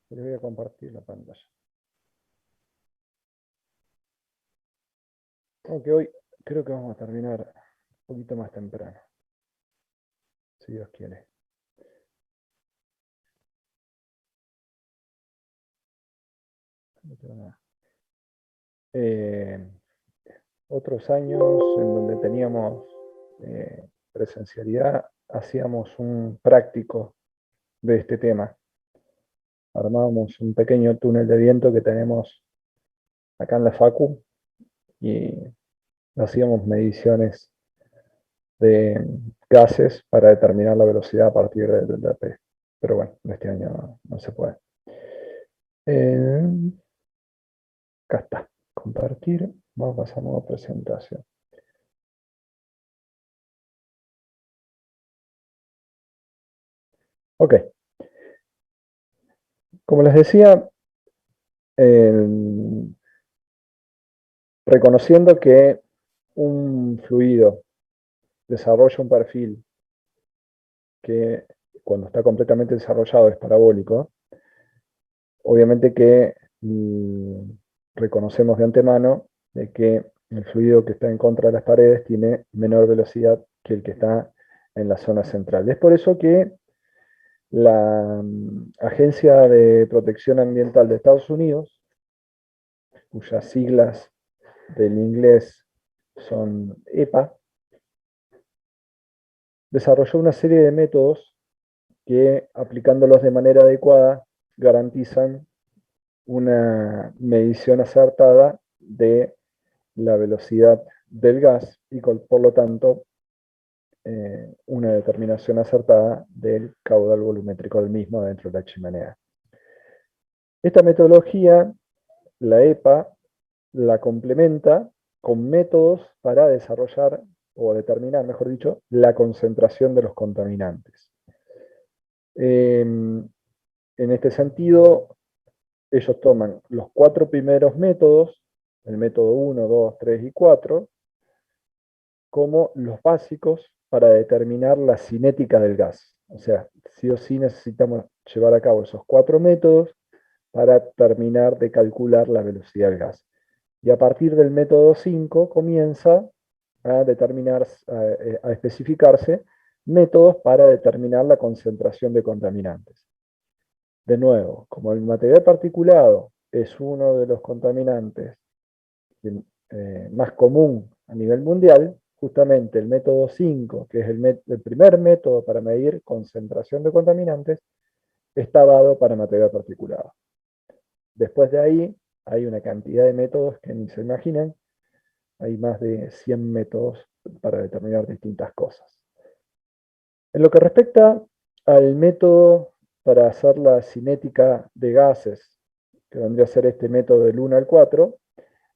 Les voy a compartir la pantalla. Aunque hoy creo que vamos a terminar un poquito más temprano, si Dios quiere. No tengo nada. Otros años en donde teníamos presencialidad, hacíamos un práctico de este tema. Armábamos un pequeño túnel de viento que tenemos acá en la Facu y hacíamos mediciones de gases para determinar la velocidad a partir del DP. Pero bueno, este año no se puede. Acá está, compartir. Vamos a pasar a nueva presentación. Ok. Como les decía, reconociendo que un fluido desarrolla un perfil que cuando está completamente desarrollado es parabólico, obviamente que reconocemos de antemano de que el fluido que está en contra de las paredes tiene menor velocidad que el que está en la zona central. Es por eso que la Agencia de Protección Ambiental de Estados Unidos, cuyas siglas del inglés son EPA, desarrolló una serie de métodos que, aplicándolos de manera adecuada, garantizan una medición acertada de la velocidad del gas y por lo tanto una determinación acertada del caudal volumétrico del mismo dentro de la chimenea. Esta metodología, la EPA, la complementa con métodos para desarrollar o determinar, mejor dicho, la concentración de los contaminantes. En este sentido, ellos toman los 4 primeros métodos, el método 1, 2, 3 y 4, como los básicos para determinar la cinética del gas. O sea, sí o sí necesitamos llevar a cabo esos 4 métodos para terminar de calcular la velocidad del gas. Y a partir del método 5 comienza a determinar, a especificarse métodos para determinar la concentración de contaminantes. De nuevo, como el material particulado es uno de los contaminantes más común a nivel mundial, justamente el método 5, que es el primer método para medir concentración de contaminantes, está dado para material particulado. Después de ahí hay una cantidad de métodos que ni se imaginan, hay más de 100 métodos para determinar distintas cosas. En lo que respecta al método para hacer la cinética de gases, que vendría a ser este método del 1 al 4,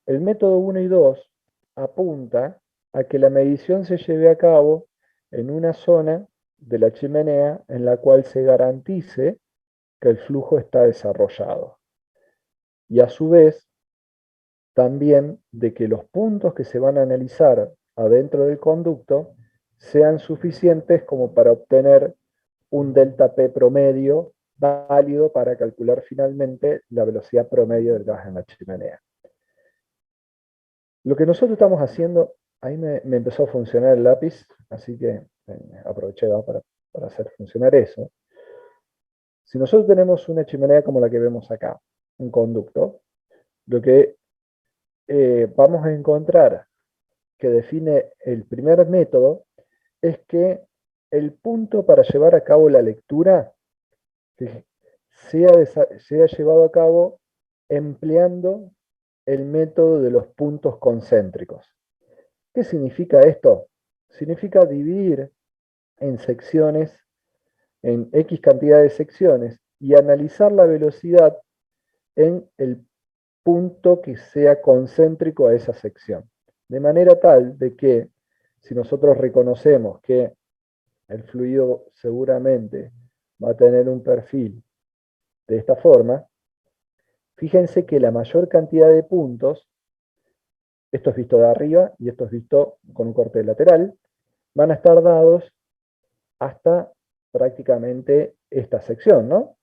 el método 1 y 2 apunta a que la medición se lleve a cabo en una zona de la chimenea en la cual se garantice que el flujo está desarrollado. Y a su vez, también de que los puntos que se van a analizar adentro del conducto sean suficientes como para obtener un delta P promedio válido para calcular finalmente la velocidad promedio del gas en la chimenea. Lo que nosotros estamos haciendo, ahí me empezó a funcionar el lápiz, así que aproveché para hacer funcionar eso. Si nosotros tenemos una chimenea como la que vemos acá, un conducto, lo que vamos a encontrar que define el primer método es que el punto para llevar a cabo la lectura sea llevado a cabo empleando el método de los puntos concéntricos. ¿Qué significa esto? Significa dividir en secciones, en X cantidad de secciones, y analizar la velocidad en el punto que sea concéntrico a esa sección. De manera tal de que si nosotros reconocemos que el fluido seguramente va a tener un perfil de esta forma, fíjense que la mayor cantidad de puntos, esto es visto de arriba y esto es visto con un corte lateral, van a estar dados hasta prácticamente esta sección, ¿no?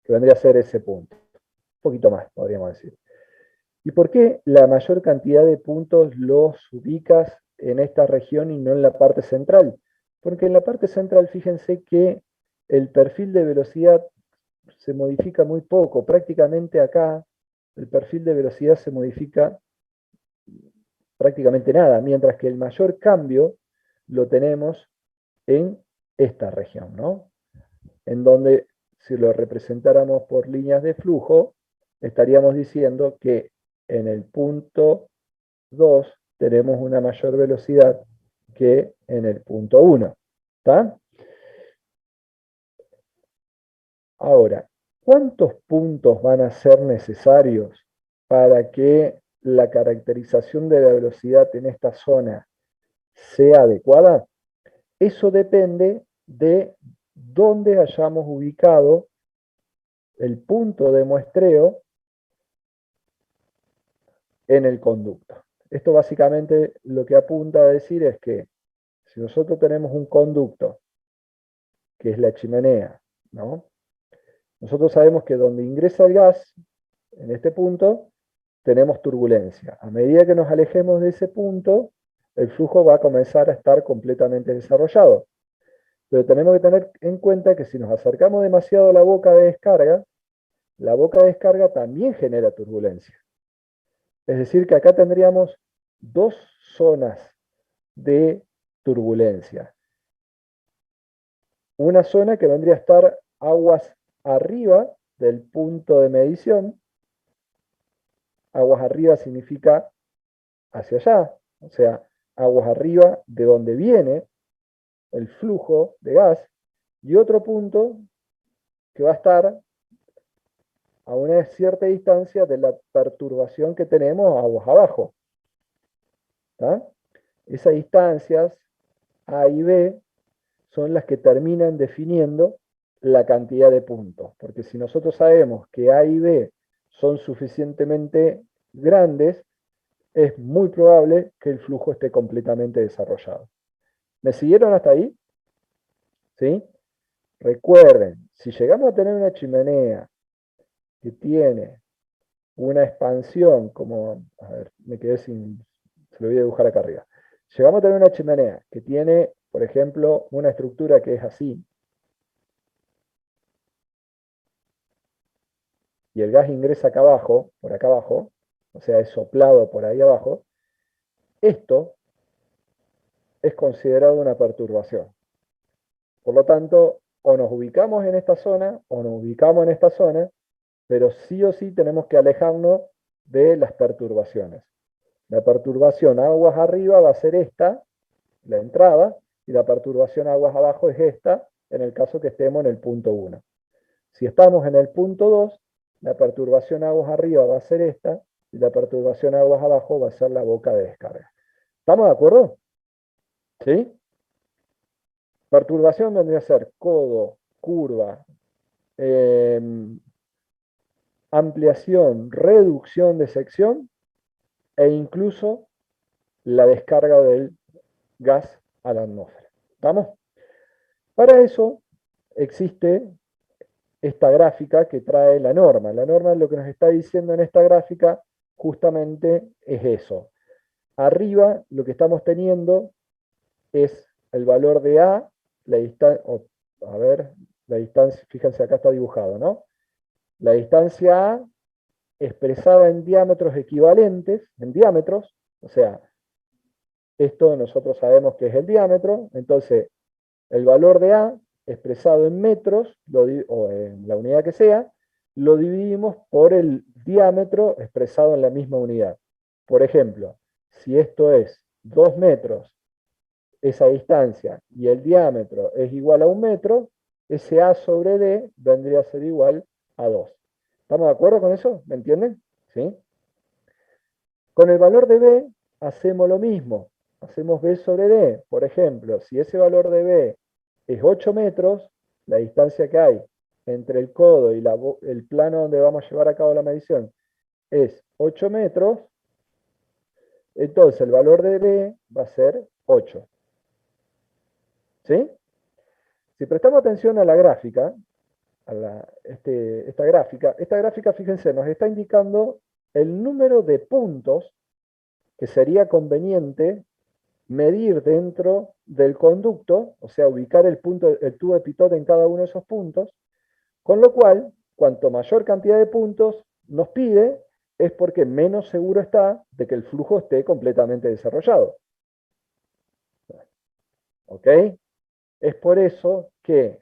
que vendría a ser ese punto. Un poquito más, podríamos decir. ¿Y por qué la mayor cantidad de puntos los ubicas en esta región y no en la parte central? Porque en la parte central, fíjense que el perfil de velocidad se modifica muy poco. Prácticamente acá el perfil de velocidad se modifica prácticamente nada, mientras que el mayor cambio lo tenemos en esta región, ¿no? En donde si lo representáramos por líneas de flujo, estaríamos diciendo que en el punto 2 tenemos una mayor velocidad que en el punto 1. ¿Está? Ahora, ¿cuántos puntos van a ser necesarios para que la caracterización de la velocidad en esta zona sea adecuada? Eso depende de dónde hayamos ubicado el punto de muestreo en el conducto. Esto básicamente lo que apunta a decir es que si nosotros tenemos un conducto, que es la chimenea, ¿no? Nosotros sabemos que donde ingresa el gas, en este punto, tenemos turbulencia. A medida que nos alejemos de ese punto, el flujo va a comenzar a estar completamente desarrollado. Pero tenemos que tener en cuenta que si nos acercamos demasiado a la boca de descarga también genera turbulencia. Es decir, que acá tendríamos dos zonas de turbulencia. Una zona que vendría a estar aguas arriba del punto de medición. Aguas arriba significa hacia allá, o sea, aguas arriba de donde viene el flujo de gas, y otro punto que va a estar a una cierta distancia de la perturbación que tenemos aguas abajo. ¿Tá? Esas distancias A y B son las que terminan definiendo la cantidad de puntos, porque si nosotros sabemos que A y B son suficientemente grandes, es muy probable que el flujo esté completamente desarrollado. ¿Me siguieron hasta ahí? ¿Sí? Recuerden, si llegamos a tener una chimenea que tiene una expansión, como, a ver, me quedé sin, se lo voy a dibujar acá arriba. Llegamos a tener una chimenea que tiene, por ejemplo, una estructura que es así, y el gas ingresa acá abajo, por acá abajo, o sea, es soplado por ahí abajo, esto es considerado una perturbación. Por lo tanto, o nos ubicamos en esta zona o nos ubicamos en esta zona, pero sí o sí tenemos que alejarnos de las perturbaciones. La perturbación aguas arriba va a ser esta, la entrada, y la perturbación aguas abajo es esta, en el caso que estemos en el punto 1. Si estamos en el punto 2, la perturbación aguas arriba va a ser esta, y la perturbación aguas abajo va a ser la boca de descarga. ¿Estamos de acuerdo? ¿Sí? Perturbación vendría a ser codo, curva, eh, ampliación, reducción de sección e incluso la descarga del gas a la atmósfera. ¿Estamos? Para eso existe esta gráfica que trae la norma. La norma lo que nos está diciendo en esta gráfica justamente es eso. Arriba lo que estamos teniendo es el valor de A, la distancia, a ver, la distancia, fíjense acá está dibujado, ¿no? La distancia A expresada en diámetros equivalentes, en diámetros, o sea, esto nosotros sabemos que es el diámetro, entonces el valor de A expresado en metros, o en la unidad que sea, lo dividimos por el diámetro expresado en la misma unidad. Por ejemplo, si esto es 2 metros, esa distancia, y el diámetro es igual a 1 metro, ese A sobre D vendría a ser igual a 2. ¿Estamos de acuerdo con eso? ¿Me entienden? ¿Sí? Con el valor de B hacemos lo mismo. Hacemos B sobre D. Por ejemplo, si ese valor de B es 8 metros, la distancia que hay entre el codo y el plano donde vamos a llevar a cabo la medición es 8 metros, entonces el valor de B va a ser 8. ¿Sí? Si prestamos atención a la gráfica, esta gráfica. Esta gráfica, fíjense, nos está indicando el número de puntos que sería conveniente medir dentro del conducto, o sea, ubicar el tubo de pitot en cada uno de esos puntos, con lo cual, cuanto mayor cantidad de puntos nos pide, es porque menos seguro está de que el flujo esté completamente desarrollado. ¿Ok? Es por eso que,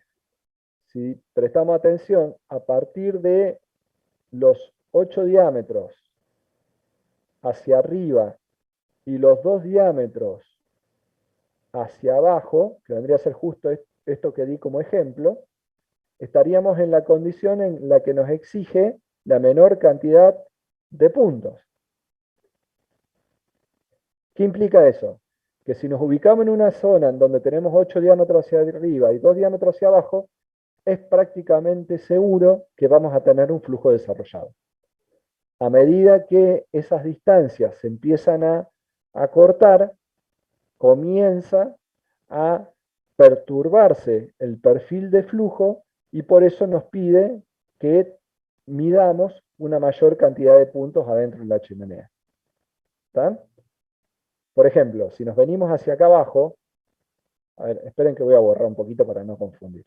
si prestamos atención, a partir de los 8 diámetros hacia arriba y los 2 diámetros hacia abajo, que vendría a ser justo esto que di como ejemplo, estaríamos en la condición en la que nos exige la menor cantidad de puntos. ¿Qué implica eso? Que si nos ubicamos en una zona en donde tenemos 8 diámetros hacia arriba y 2 diámetros hacia abajo, es prácticamente seguro que vamos a tener un flujo desarrollado. A medida que esas distancias se empiezan a acortar, comienza a perturbarse el perfil de flujo y por eso nos pide que midamos una mayor cantidad de puntos adentro de la chimenea. ¿Está? Por ejemplo, si nos venimos hacia acá abajo, a ver, esperen que voy a borrar un poquito para no confundir.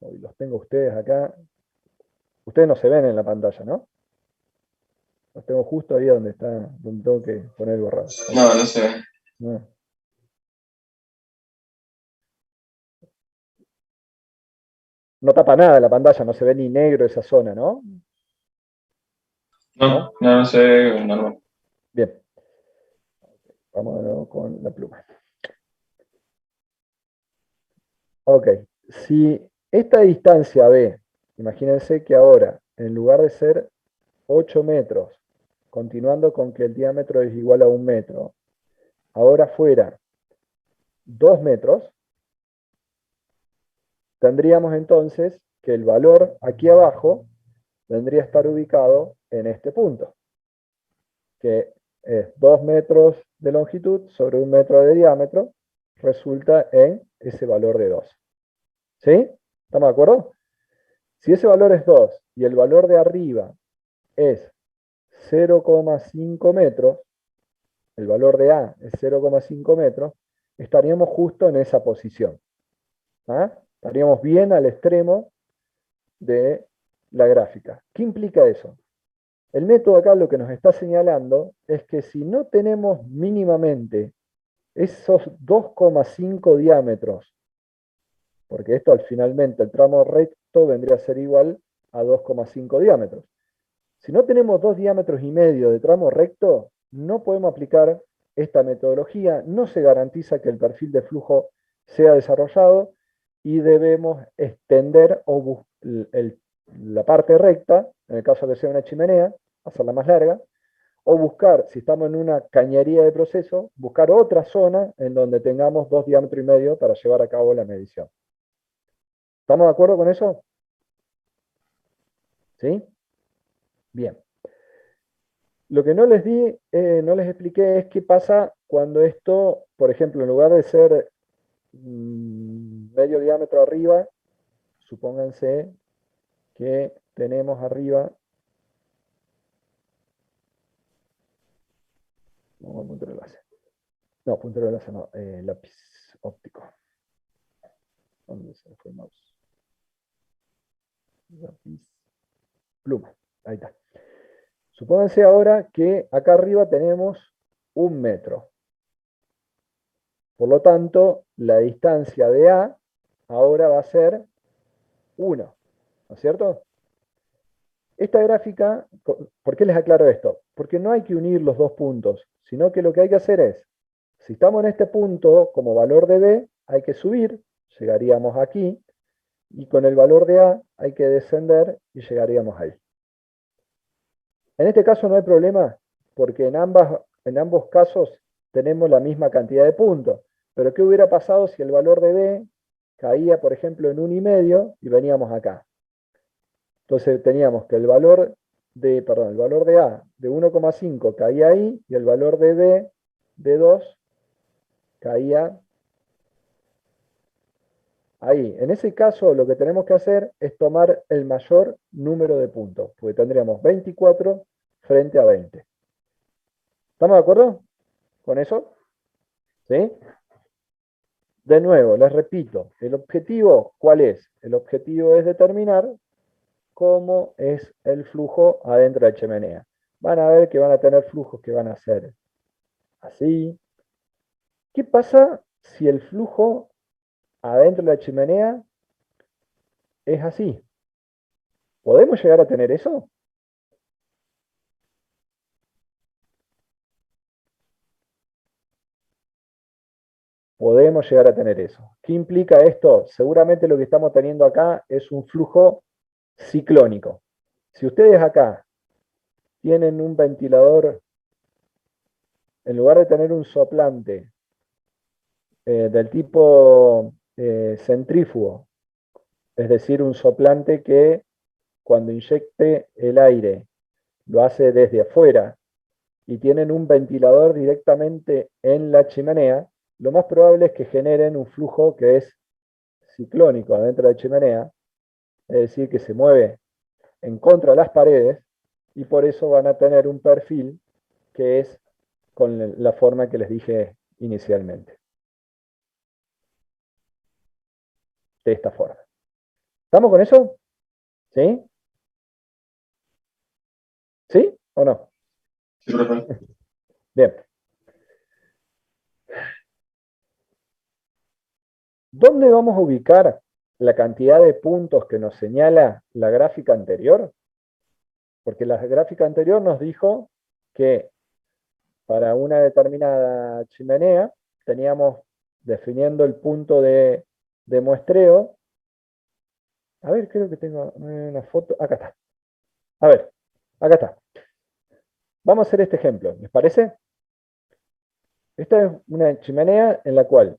Hoy los tengo ustedes acá. Ustedes no se ven en la pantalla, ¿no? Los tengo justo ahí donde tengo que poner el borrado. No, no se ve. No. No tapa nada la pantalla, no se ve ni negro esa zona, ¿no? No, no se ve normal. Bien. Vamos de nuevo con la pluma. Ok. Si esta distancia B, imagínense que ahora, en lugar de ser 8 metros, continuando con que el diámetro es igual a 1 metro, ahora fuera 2 metros, tendríamos entonces que el valor aquí abajo vendría a estar ubicado en este punto, que es 2 metros de longitud sobre 1 metro de diámetro, resulta en ese valor de 2. ¿Sí? ¿Estamos de acuerdo? Si ese valor es 2 y el valor de arriba es 0,5 metros, el valor de A es 0,5 metros, estaríamos justo en esa posición. ¿Ah? Estaríamos bien al extremo de la gráfica. ¿Qué implica eso? El método acá lo que nos está señalando es que si no tenemos mínimamente esos 2,5 diámetros, porque esto finalmente el tramo recto vendría a ser igual a 2,5 diámetros. Si no tenemos 2 diámetros y medio de tramo recto, no podemos aplicar esta metodología, no se garantiza que el perfil de flujo sea desarrollado y debemos extender la parte recta, en el caso de que sea una chimenea, hacerla más larga, o buscar, si estamos en una cañería de proceso, buscar otra zona en donde tengamos 2 diámetros y medio para llevar a cabo la medición. ¿Estamos de acuerdo con eso? ¿Sí? Bien. Lo que no les di, no les expliqué es qué pasa cuando esto, por ejemplo, en lugar de ser medio diámetro arriba, supónganse que tenemos arriba, no, puntero de láser. No, puntero de láser no, lápiz óptico. ¿Dónde se fue el mouse? Lápiz, pluma, ahí está. Supónganse ahora que acá arriba tenemos 1 metro. Por lo tanto, la distancia de A ahora va a ser 1, ¿no es cierto? Esta gráfica, ¿por qué les aclaro esto? Porque no hay que unir los dos puntos, sino que lo que hay que hacer es, si estamos en este punto como valor de B, hay que subir, llegaríamos aquí, y con el valor de A hay que descender y llegaríamos ahí. En este caso no hay problema, porque en ambos casos tenemos la misma cantidad de puntos. Pero ¿qué hubiera pasado si el valor de B caía, por ejemplo, en 1,5 y veníamos acá? Entonces teníamos que el valor perdón, el valor de A de 1,5 caía ahí y el valor de B de 2 caía ahí. En ese caso, lo que tenemos que hacer es tomar el mayor número de puntos, porque tendríamos 24 frente a 20. ¿Estamos de acuerdo con eso? ¿Sí? De nuevo, les repito, el objetivo, ¿cuál es? El objetivo es determinar cómo es el flujo adentro de la chimenea. Van a ver que van a tener flujos que van a ser así. ¿Qué pasa si el flujo adentro de la chimenea es así? ¿Podemos llegar a tener eso? Podemos llegar a tener eso. ¿Qué implica esto? Seguramente lo que estamos teniendo acá es un flujo ciclónico. Si ustedes acá tienen un ventilador, en lugar de tener un soplante del tipo centrífugo, es decir, un soplante que cuando inyecte el aire lo hace desde afuera y tienen un ventilador directamente en la chimenea, lo más probable es que generen un flujo que es ciclónico adentro de la chimenea, es decir, que se mueve en contra de las paredes y por eso van a tener un perfil que es con la forma que les dije inicialmente, de esta forma. ¿Estamos con eso? ¿Sí? ¿Sí o no? Sí, profe. Bien. ¿Dónde vamos a ubicar la cantidad de puntos que nos señala la gráfica anterior? Porque la gráfica anterior nos dijo que para una determinada chimenea teníamos definiendo el punto de muestreo. A ver, creo que tengo una foto. Acá está. A ver, acá está. Vamos a hacer este ejemplo, ¿les parece? Esta es una chimenea en la cual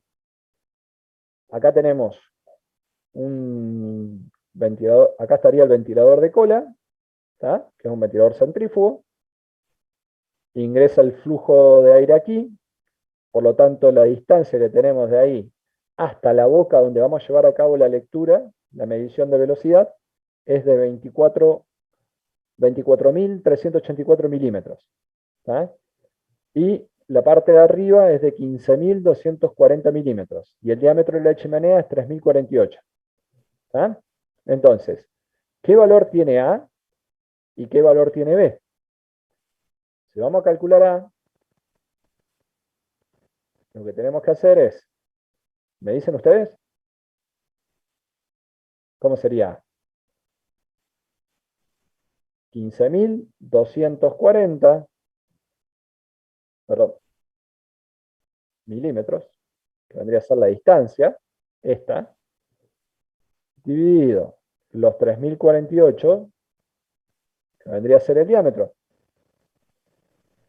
acá tenemos un ventilador, acá estaría el ventilador de cola, ¿tá? Que es un ventilador centrífugo. Ingresa el flujo de aire aquí, por lo tanto la distancia que tenemos de ahí hasta la boca donde vamos a llevar a cabo la lectura, la medición de velocidad, es de 24.384 milímetros. ¿Tá? Y la parte de arriba es de 15.240 milímetros. Y el diámetro de la chimenea es 3.048. ¿Tá? Entonces, ¿qué valor tiene A y qué valor tiene B? Si vamos a calcular A, lo que tenemos que hacer es, ¿me dicen ustedes? ¿Cómo sería? 15.240, perdón, milímetros, que vendría a ser la distancia, esta, dividido los 3.048, que vendría a ser el diámetro.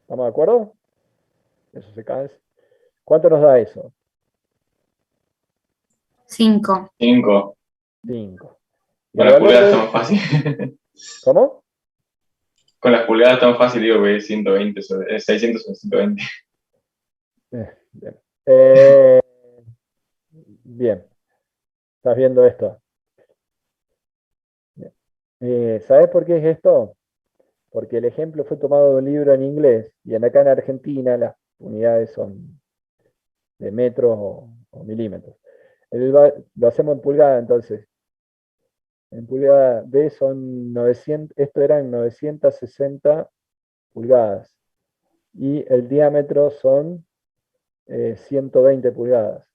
¿Estamos de acuerdo? Eso se cae. ¿Cuánto nos da eso? 5. 5. 5. Y Con el las valor pulgadas de... está más fácil. ¿Cómo? Con las pulgadas está más fácil, digo, que 120 sobre, 600 sobre 120. Bien. Eh, bien. ¿Estás viendo esto? Bien. ¿Sabes por qué es esto? Porque el ejemplo fue tomado de un libro en inglés y acá en Argentina las unidades son de metros o milímetros. Lo hacemos en pulgada, entonces. En pulgada B son 900, esto eran 960 pulgadas. Y el diámetro son 120 pulgadas.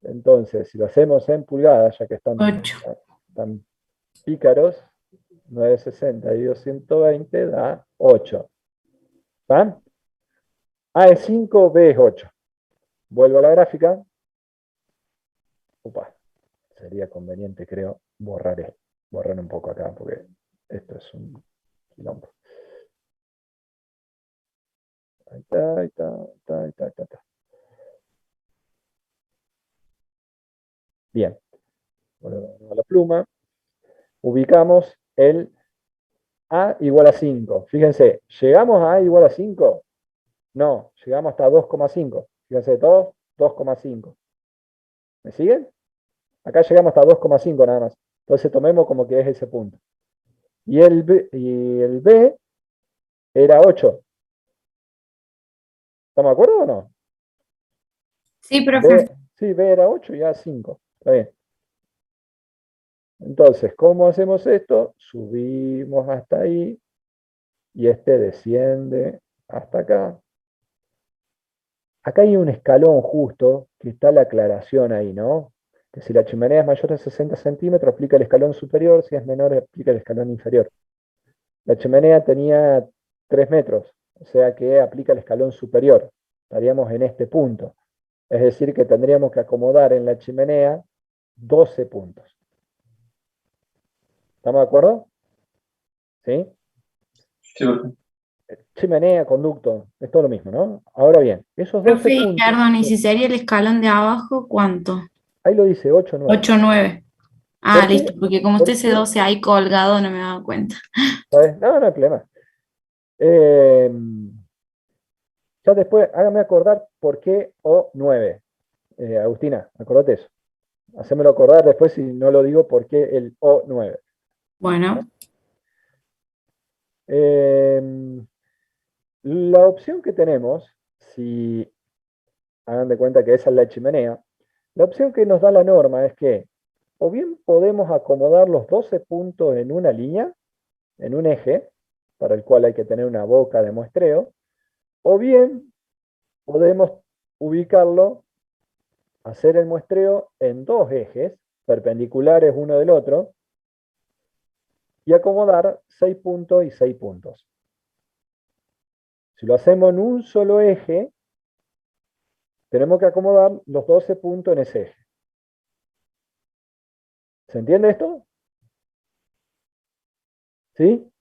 Entonces, si lo hacemos en pulgadas, ya que Ocho. están pícaros, 960 y 220 da 8. ¿Está? A es 5, B es 8. Vuelvo a la gráfica. Upa, sería conveniente, creo, borrar un poco acá, porque esto es un quilombo. Ahí está, ahí está, ahí está, ahí está, ahí está. Bien, volvemos a la pluma. Ubicamos el A igual a 5. Fíjense, ¿llegamos a A igual a 5? No, llegamos hasta 2,5. Fíjense, 2, 2,5. ¿Me siguen? Acá llegamos hasta 2,5 nada más. Entonces tomemos como que es ese punto. Y el B era 8. ¿Estamos de acuerdo o no? Sí, profe. B, sí, B era 8 y A 5. Está bien. Entonces, ¿cómo hacemos esto? Subimos hasta ahí y este desciende hasta acá. Acá hay un escalón justo, que está la aclaración ahí, ¿no? Que si la chimenea es mayor a 60 centímetros, aplica el escalón superior, si es menor, aplica el escalón inferior. La chimenea tenía 3 metros, o sea que aplica el escalón superior. Estaríamos en este punto. Es decir, que tendríamos que acomodar en la chimenea 12 puntos. ¿Estamos de acuerdo? ¿Sí? Sí, profe. Chimenea, conducto, es todo lo mismo, ¿no? Ahora bien, esos 12 Profe, puntos, perdón, ¿y si sería el escalón de abajo, cuánto? ahí lo dice 8, 9. 8 9. Ah, ¿Por listo, qué? porque como usted ¿Por ese qué? 12 ahí colgado, no me daba cuenta. ¿Sabes? No, no hay problema. Eh, ya después, hágame acordar por qué O9. Agustina, acordate eso. Hacémelo acordar después si no lo digo por qué el O9. Bueno, Eh, la opción que tenemos, si hagan de cuenta que esa es la chimenea, la opción que nos da la norma es que o bien podemos acomodar los 12 puntos en una línea, en un eje, para el cual hay que tener una boca de muestreo, o bien podemos ubicarlo, hacer el muestreo en dos ejes perpendiculares uno del otro y acomodar 6 puntos y 6 puntos. Si lo hacemos en un solo eje, tenemos que acomodar los 12 puntos en ese eje. ¿Se entiende esto? ¿Sí?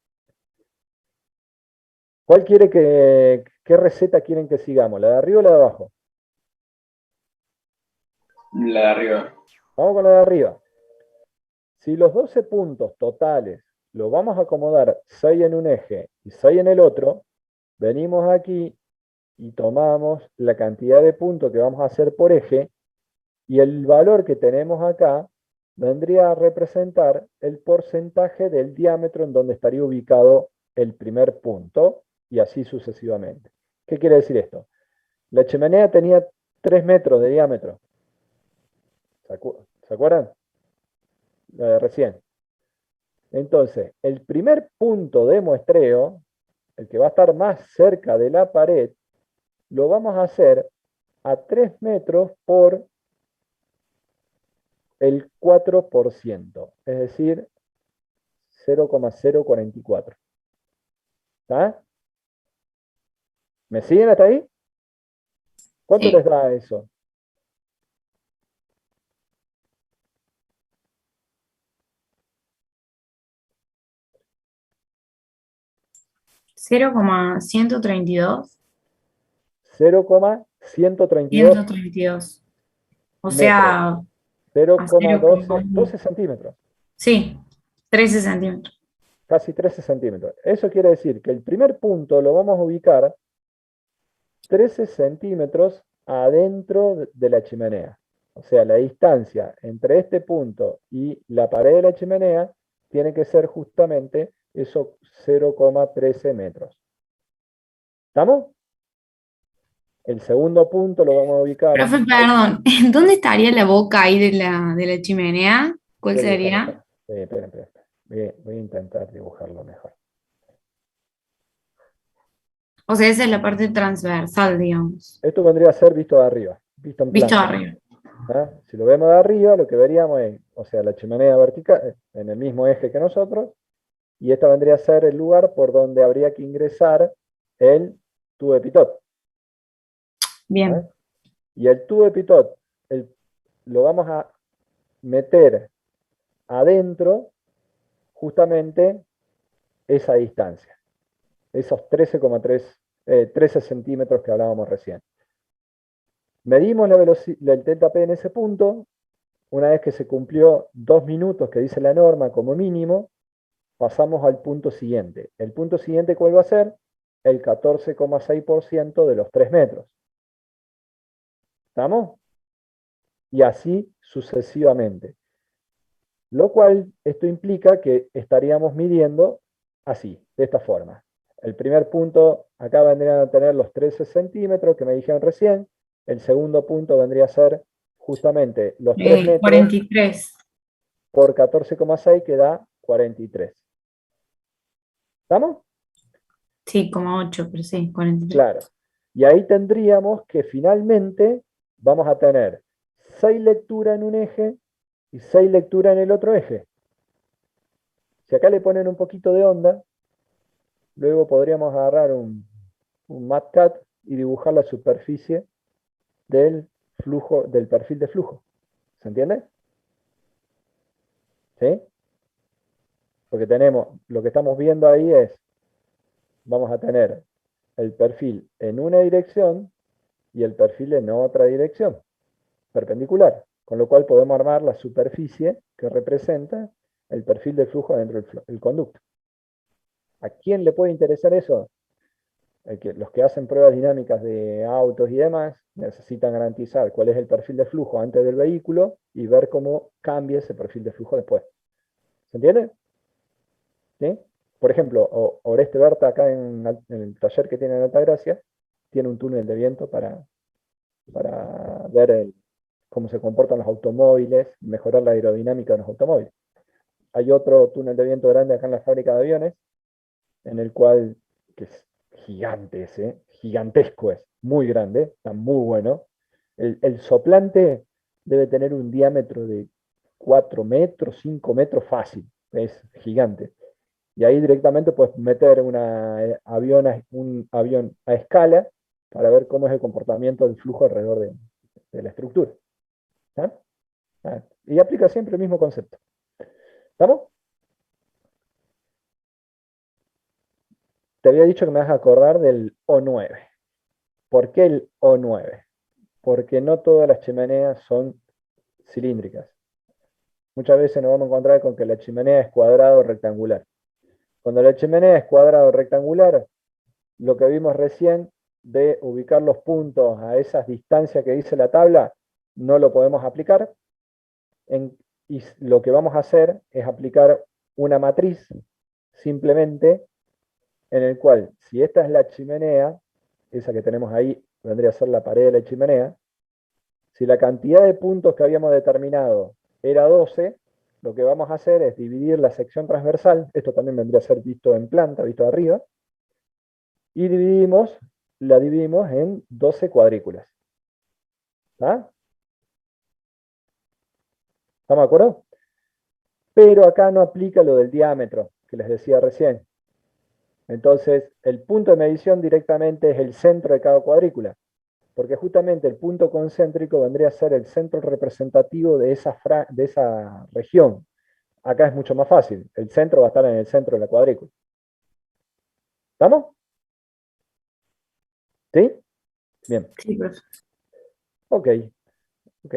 ¿Qué receta quieren que sigamos? ¿La de arriba o la de abajo? La de arriba. Vamos con la de arriba. Si los 12 puntos totales los vamos a acomodar 6 en un eje y 6 en el otro, venimos aquí y tomamos la cantidad de puntos que vamos a hacer por eje y el valor que tenemos acá vendría a representar el porcentaje del diámetro en donde estaría ubicado el primer punto y así sucesivamente. ¿Qué quiere decir esto? La chimenea tenía 3 metros de diámetro. ¿Se acuerdan? La de recién. Entonces, el primer punto de muestreo, el que va a estar más cerca de la pared, lo vamos a hacer a 3 metros por el 4%, es decir, 0,044. ¿Está? ¿Me siguen hasta ahí? ¿Cuánto les sí. da eso? 0,132. 0,132 132. O metros. sea, a 0,12 0,1. 12 centímetros. Sí, 13 centímetros. Casi 13 centímetros. Eso quiere decir que el primer punto lo vamos a ubicar 13 centímetros adentro de la chimenea. O sea, la distancia entre este punto y la pared de la chimenea tiene que ser justamente esos 0,13 metros. ¿Estamos? El segundo punto lo vamos a ubicar. Profe, perdón, ¿dónde estaría la boca ahí de la chimenea? ¿Cuál Sí, esperen, sería? esperen. Esperen, esperen. Voy a intentar dibujarlo mejor. O sea, esa es la parte transversal, digamos. Esto vendría a ser visto de arriba, visto en Visto de planta. arriba. ¿Ah? Si lo vemos de arriba, lo que veríamos es, o sea, la chimenea vertical, en el mismo eje que nosotros, y esta vendría a ser el lugar por donde habría que ingresar el tubo de pitot. ¿Ah? Bien. Y el tubo de pitot lo vamos a meter adentro justamente esa distancia, esos 13 centímetros que hablábamos recién. Medimos la velocidad del delta P en ese punto, una vez que se cumplió 2 minutos que dice la norma como mínimo, pasamos al punto siguiente. El punto siguiente, ¿cuál va a ser? El 14,6% de los 3 metros. ¿Estamos? Y así sucesivamente. Lo cual, esto implica que estaríamos midiendo así, de esta forma. El primer punto, acá vendrían a tener los 13 centímetros que me dijeron recién. El segundo punto vendría a ser justamente los 3 metros 43. por 14,6 que da 43. ¿Estamos? Sí, como 8, pero sí, 43. Claro. Y ahí tendríamos que finalmente vamos a tener 6 lecturas en un eje y 6 lecturas en el otro eje. Si acá le ponen un poquito de onda, luego podríamos agarrar un matcat y dibujar la superficie del flujo, del perfil de flujo. ¿Se entiende? ¿Sí? Porque tenemos, lo que estamos viendo ahí es, vamos a tener el perfil en una dirección y el perfil en otra dirección, perpendicular. Con lo cual podemos armar la superficie que representa el perfil de flujo dentro del conducto. ¿A quién le puede interesar eso? Los que hacen pruebas dinámicas de autos y demás necesitan garantizar cuál es el perfil de flujo antes del vehículo y ver cómo cambia ese perfil de flujo después. ¿Se entiende? ¿Sí? Por ejemplo, Oreste Berta acá en el taller que tiene en Altagracia, tiene un túnel de viento para ver cómo se comportan los automóviles, mejorar la aerodinámica de los automóviles. Hay otro túnel de viento grande acá en la fábrica de aviones, en el cual, que es gigante ese, gigantesco es, muy grande, está muy bueno. El soplante debe tener un diámetro de 4 metros, 5 metros fácil, es gigante. Y ahí directamente puedes meter un avión a escala para ver cómo es el comportamiento del flujo alrededor de la estructura. ¿Está? Y aplica siempre el mismo concepto. ¿Estamos? Te había dicho que me vas a acordar del O9. ¿Por qué el O9? Porque no todas las chimeneas son cilíndricas. Muchas veces nos vamos a encontrar con que la chimenea es cuadrada o rectangular. Cuando la chimenea es cuadrada o rectangular, lo que vimos recién de ubicar los puntos a esas distancias que dice la tabla, no lo podemos aplicar. Y lo que vamos a hacer es aplicar una matriz simplemente en el cual, si esta es la chimenea, esa que tenemos ahí vendría a ser la pared de la chimenea, si la cantidad de puntos que habíamos determinado era 12, lo que vamos a hacer es dividir la sección transversal, esto también vendría a ser visto en planta, visto de arriba, y la dividimos en 12 cuadrículas. ¿Está? ¿Estamos de acuerdo? Pero acá no aplica lo del diámetro, que les decía recién. Entonces, el punto de medición directamente es el centro de cada cuadrícula, porque justamente el punto concéntrico vendría a ser el centro representativo de esa región. Acá es mucho más fácil, el centro va a estar en el centro de la cuadrícula. ¿Estamos? ¿Sí? Bien. Sí, profe. Ok, ok.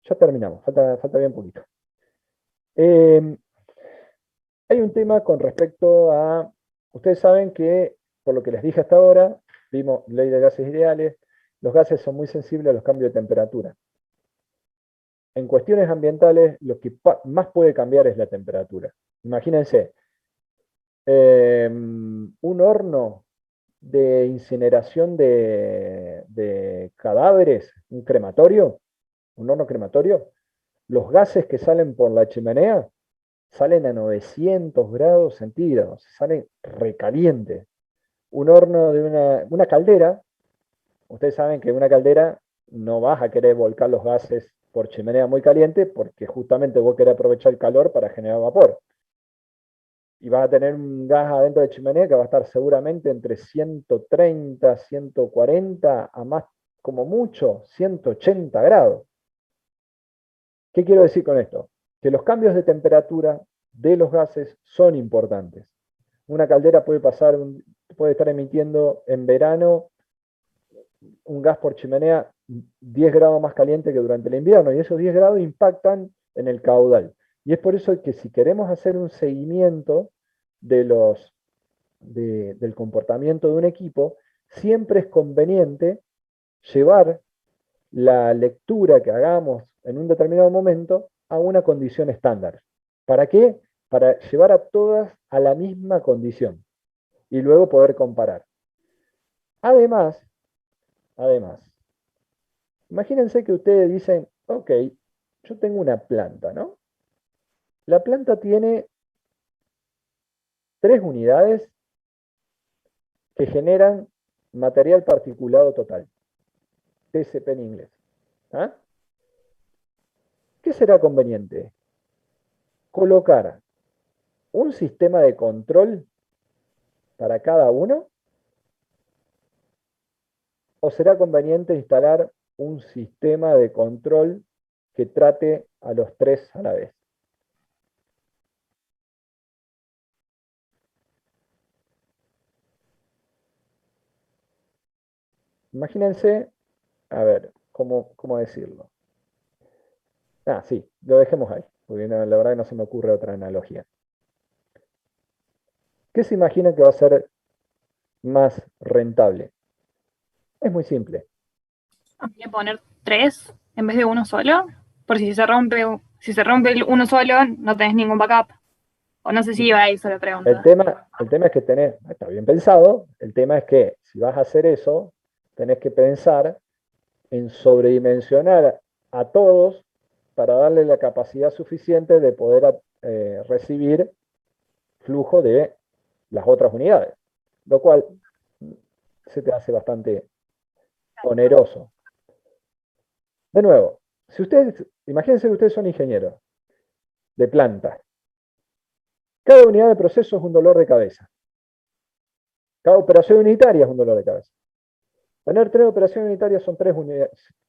Ya terminamos, falta bien poquito. Hay un tema con respecto a, ustedes saben que, por lo que les dije hasta ahora, vimos ley de gases ideales, los gases son muy sensibles a los cambios de temperatura. En cuestiones ambientales, lo que más puede cambiar es la temperatura. Imagínense, un horno de incineración de cadáveres, un horno crematorio, los gases que salen por la chimenea salen a 900 grados centígrados, salen recalientes. Un horno de una caldera, ustedes saben que una caldera no vas a querer volcar los gases por chimenea muy caliente porque justamente vos querés aprovechar el calor para generar vapor. Y vas a tener un gas adentro de chimenea que va a estar seguramente entre 130, 140 a más, como mucho, 180 grados. ¿Qué quiero decir con esto? Que los cambios de temperatura de los gases son importantes. Una caldera puede estar emitiendo en verano un gas por chimenea 10 grados más caliente que durante el invierno, y esos 10 grados impactan en el caudal. Y es por eso que si queremos hacer un seguimiento del comportamiento de un equipo, siempre es conveniente llevar la lectura que hagamos en un determinado momento a una condición estándar. ¿Para qué? Para llevar a todas a la misma condición y luego poder comparar. Además, imagínense que ustedes dicen, ok, yo tengo una planta, ¿no? La planta tiene 3 unidades que generan material particulado total, TCP en inglés. ¿Ah? ¿Qué será conveniente? Colocar un sistema de control para cada uno, o será conveniente instalar un sistema de control que trate a los 3 a la vez. Imagínense, a ver, ¿cómo decirlo? Sí, lo dejemos ahí, porque la verdad que no se me ocurre otra analogía. ¿Qué se imagina que va a ser más rentable? Es muy simple. Habría que poner 3 en vez de uno solo, por si se rompe uno solo, no tenés ningún backup. O no sé si iba a eso la El pregunta. tema es que está bien pensado, el tema es que si vas a hacer eso, tenés que pensar en sobredimensionar a todos para darle la capacidad suficiente de poder recibir flujo de las otras unidades, lo cual se te hace bastante oneroso. De nuevo, imagínense que ustedes son ingenieros de planta. Cada unidad de proceso es un dolor de cabeza. Cada operación unitaria es un dolor de cabeza. Tener 3 operaciones unitarias son 3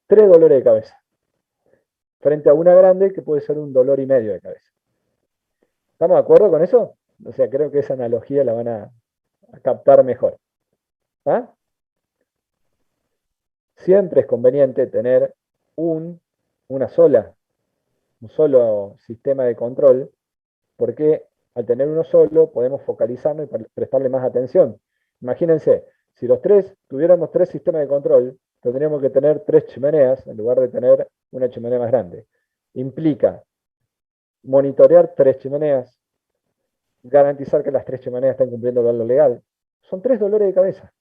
dolores de cabeza, frente a una grande que puede ser un dolor y medio de cabeza. ¿Estamos de acuerdo con eso? O sea, creo que esa analogía la van a captar mejor. ¿Ah? Siempre es conveniente tener un solo sistema de control, porque al tener uno solo podemos focalizarnos y prestarle más atención. Imagínense, si los 3 tuviéramos 3 sistemas de control, tendríamos que tener 3 chimeneas en lugar de tener una chimenea más grande. Implica monitorear 3 chimeneas, garantizar que las 3 chimeneas estén cumpliendo lo legal. Son 3 dolores de cabeza.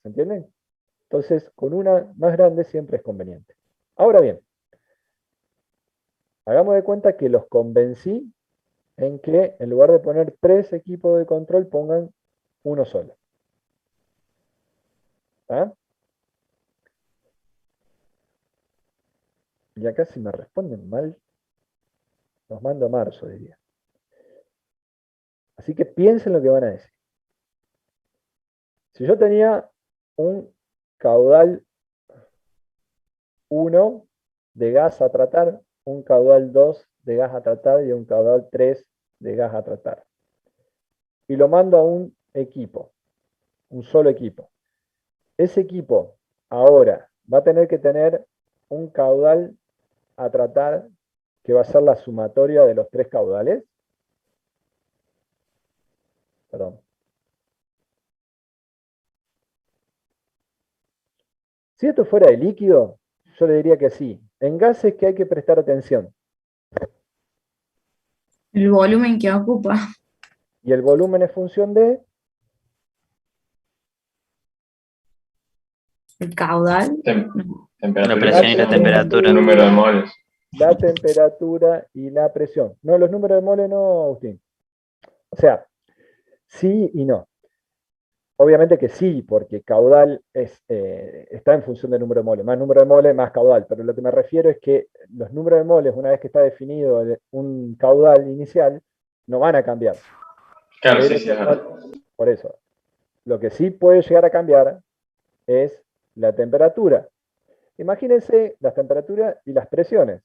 ¿Se entienden? Entonces, con una más grande siempre es conveniente. Ahora bien, hagamos de cuenta que los convencí en que en lugar de poner 3 equipos de control, pongan uno solo. ¿Ah? Y acá si me responden mal, los mando a marzo, diría. Así que piensen lo que van a decir. Si yo tenía un caudal 1 de gas a tratar, un caudal 2 de gas a tratar y un caudal 3 de gas a tratar, y lo mando a un equipo, un solo equipo. Ese equipo ahora va a tener que tener un caudal a tratar que va a ser la sumatoria de los 3 caudales. Perdón. Si esto fuera de líquido, yo le diría que sí. En gases que hay que prestar atención. El volumen que ocupa. Y el volumen es función de El caudal. Temperatura La presión y la temperatura. número de moles. la temperatura y la presión. No, los números de mole no, Agustín. O sea, sí y no. Obviamente que sí, porque caudal está en función del número de moles. Más número de moles, más caudal. Pero lo que me refiero es que los números de moles, una vez que está definido un caudal inicial, no van a cambiar. Claro, sí, sí, es verdad. Por eso, lo que sí puede llegar a cambiar es la temperatura. Imagínense las temperaturas y las presiones.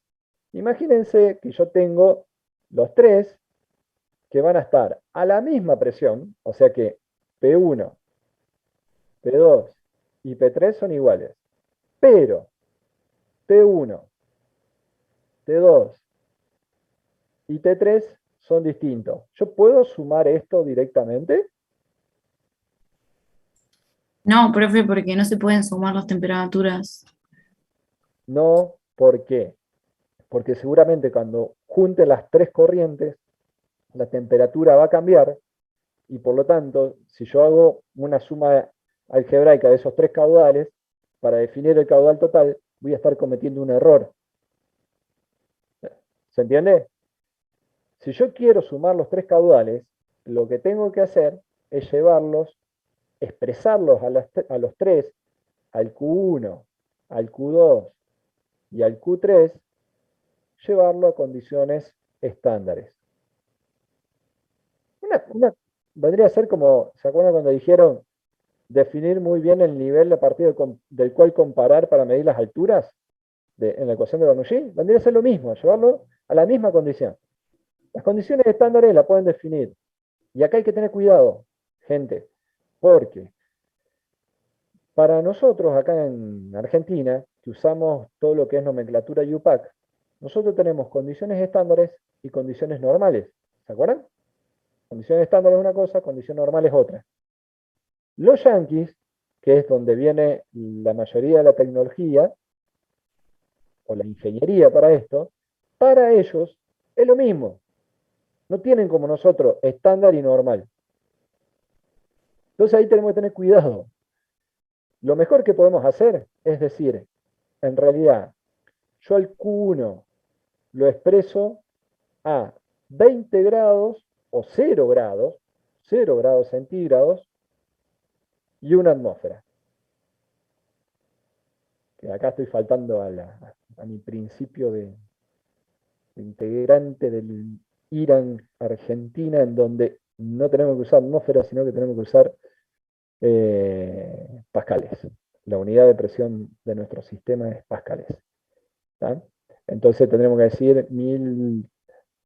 Imagínense que yo tengo los 3 que van a estar a la misma presión, o sea que P1, P2 y P3 son iguales. Pero T1, T2 y T3 son distintos. ¿Yo puedo sumar esto directamente? No, profe, porque no se pueden sumar las temperaturas. No, ¿por qué? Porque seguramente cuando junte las tres corrientes, la temperatura va a cambiar y por lo tanto, si yo hago una suma algebraica de esos tres caudales, para definir el caudal total, voy a estar cometiendo un error. ¿Se entiende? Si yo quiero sumar los tres caudales, lo que tengo que hacer es llevarlos, expresarlos a los tres, al Q1, al Q2 y al Q3, llevarlo a condiciones estándares. Vendría a ser como, ¿se acuerdan cuando dijeron definir muy bien el nivel a partir del cual comparar para medir las alturas en la ecuación de Bernoulli? Vendría a ser lo mismo, llevarlo a la misma condición. Las condiciones estándares las pueden definir. Y acá hay que tener cuidado, gente, porque para nosotros acá en Argentina, que usamos todo lo que es nomenclatura UPAC, nosotros tenemos condiciones estándares y condiciones normales. ¿Se acuerdan? Condición estándar es una cosa, condición normal es otra. Los yanquis, que es donde viene la mayoría de la tecnología, o la ingeniería para esto, para ellos es lo mismo. No tienen como nosotros estándar y normal. Entonces ahí tenemos que tener cuidado. Lo mejor que podemos hacer es decir, en realidad, yo el Q1 lo expreso a 20 grados o 0 grados centígrados y una atmósfera. Que acá estoy faltando a mi principio de integrante del Irán Argentina, en donde no tenemos que usar atmósfera, sino que tenemos que usar pascales. La unidad de presión de nuestro sistema es pascales. ¿Tá? Entonces tendremos que decir 1000,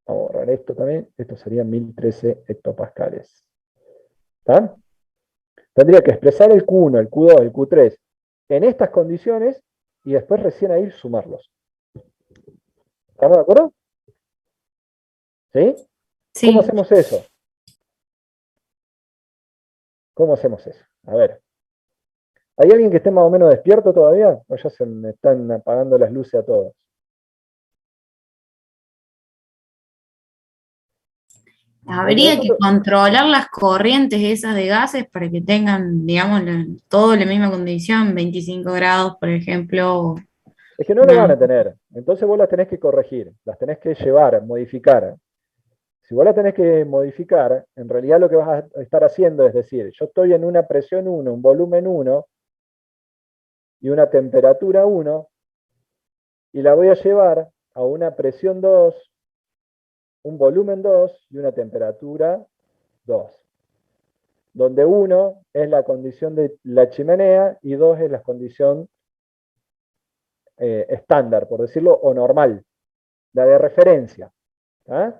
vamos a borrar esto también, esto sería 1013 hectopascales. ¿Tá? Tendría que expresar el Q1, el Q2, el Q3 en estas condiciones y después recién ahí sumarlos. ¿Estamos de acuerdo? ¿Sí? Sí. ¿Cómo hacemos eso? ¿Cómo hacemos eso? A ver. ¿Hay alguien que esté más o menos despierto todavía? ¿O ya se me están apagando las luces a todos? Habría que controlar las corrientes esas de gases para que tengan, digamos, todo la misma condición, 25 grados, por ejemplo. Es que no lo van a tener. Entonces vos las tenés que corregir, las tenés que llevar, modificar. Si vos las tenés que modificar, en realidad lo que vas a estar haciendo es decir, yo estoy en una presión 1, un volumen 1 y una temperatura 1, y la voy a llevar a una presión 2, un volumen 2 y una temperatura 2. Donde 1 es la condición de la chimenea y 2 es la condición estándar, por decirlo, o normal, la de referencia. ¿Ah?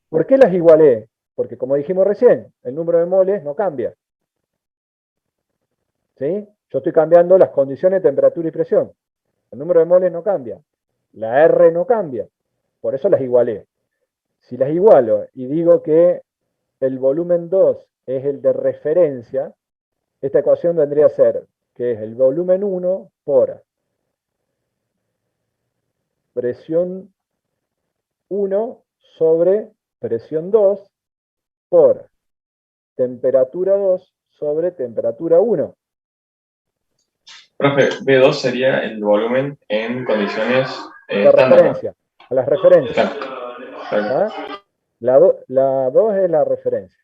¿Por qué las igualé? Porque como dijimos recién, el número de moles no cambia. ¿Sí? Yo estoy cambiando las condiciones de temperatura y presión. El número de moles no cambia. La R no cambia. Por eso las igualé. Si las igualo y digo que el volumen 2 es el de referencia, esta ecuación vendría a ser que es el volumen 1 por presión 1 sobre presión 2 por temperatura 2 sobre temperatura 1. Profe, B2 sería el volumen en condiciones De estándar, referencia, a las referencias. Claro. ¿Ah? La 2 es la referencia.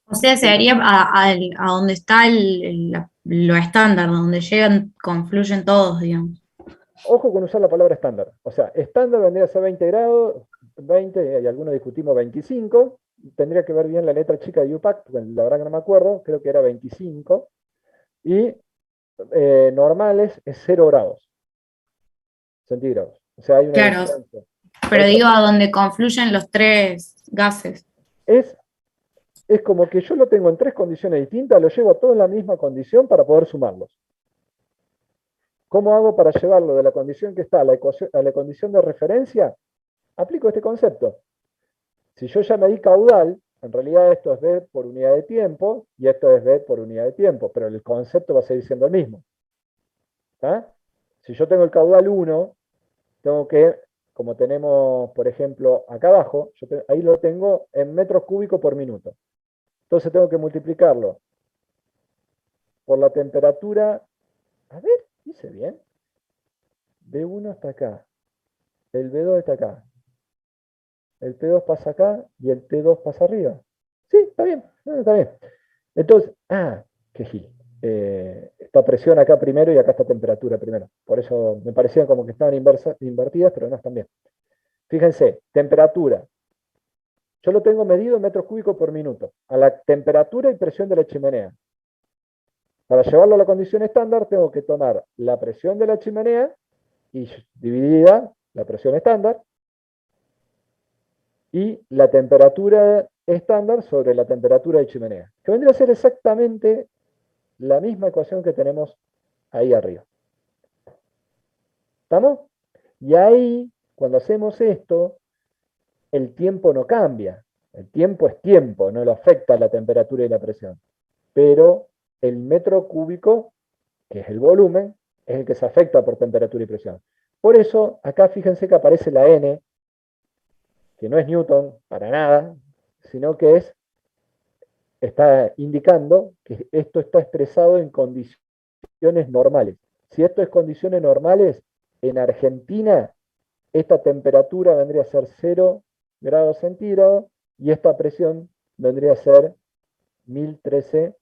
O sea, se haría a donde está lo estándar, donde llegan, confluyen todos, digamos. Ojo con usar la palabra estándar. O sea, estándar vendría a ser 20 grados, 20, y algunos discutimos 25. Tendría que ver bien la letra chica de UPAC, porque la verdad que no me acuerdo, creo que era 25. Y normales es 0 grados centígrados. O sea, hay una Claro, diferencia. pero digo a donde confluyen los tres gases. Es como que yo lo tengo en tres condiciones distintas, lo llevo todo en la misma condición para poder sumarlos. ¿Cómo hago para llevarlo de la condición que está a la condición de referencia? aplico este concepto. Si yo ya medí caudal, en realidad esto es B por unidad de tiempo y esto es B por unidad de tiempo, pero el concepto va a seguir siendo el mismo. ¿Está? Si yo tengo el caudal 1, tengo que, como tenemos, por ejemplo, acá abajo, ahí lo tengo en metros cúbicos por minuto. Entonces tengo que multiplicarlo por la temperatura. A ver, hice bien. B1 está acá. El B2 está acá. El T2 pasa acá y el T2 pasa arriba. Sí, está bien. Está bien. Entonces, qué gil. Está presión acá primero y acá está temperatura primero. Por eso me parecían como que estaban invertidas, pero no están bien. Fíjense, temperatura. Yo lo tengo medido en metros cúbicos por minuto, a la temperatura y presión de la chimenea. Para llevarlo a la condición estándar, tengo que tomar la presión de la chimenea y dividida la presión estándar y la temperatura estándar sobre la temperatura de chimenea, que vendría a ser exactamente la misma ecuación que tenemos ahí arriba. ¿Estamos? Y ahí, cuando hacemos esto, el tiempo no cambia. El tiempo es tiempo, no lo afecta la temperatura y la presión. Pero el metro cúbico, que es el volumen, es el que se afecta por temperatura y presión. Por eso, acá fíjense que aparece la N, que no es Newton para nada, sino que está indicando que esto está expresado en condiciones normales. Si esto es condiciones normales, en Argentina, esta temperatura vendría a ser 0 grados centígrados y esta presión vendría a ser 1013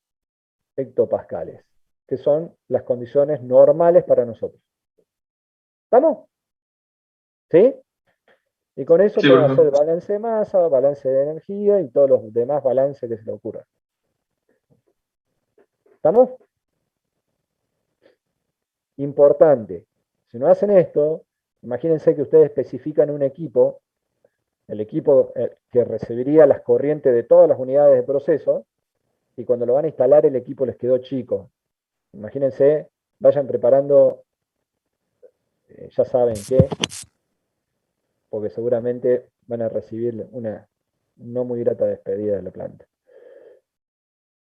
hectopascales, que son las condiciones normales para nosotros. ¿Estamos? ¿Sí? Y con eso Sí, podemos profe. hacer balance de masa, balance de energía y todos los demás balances que se le ocurran. ¿Estamos? Importante. Si no hacen esto, imagínense que ustedes especifican un equipo, el equipo que recibiría las corrientes de todas las unidades de proceso, y cuando lo van a instalar el equipo les quedó chico. Imagínense, vayan preparando, ya saben qué, porque seguramente van a recibir una no muy grata despedida de la planta.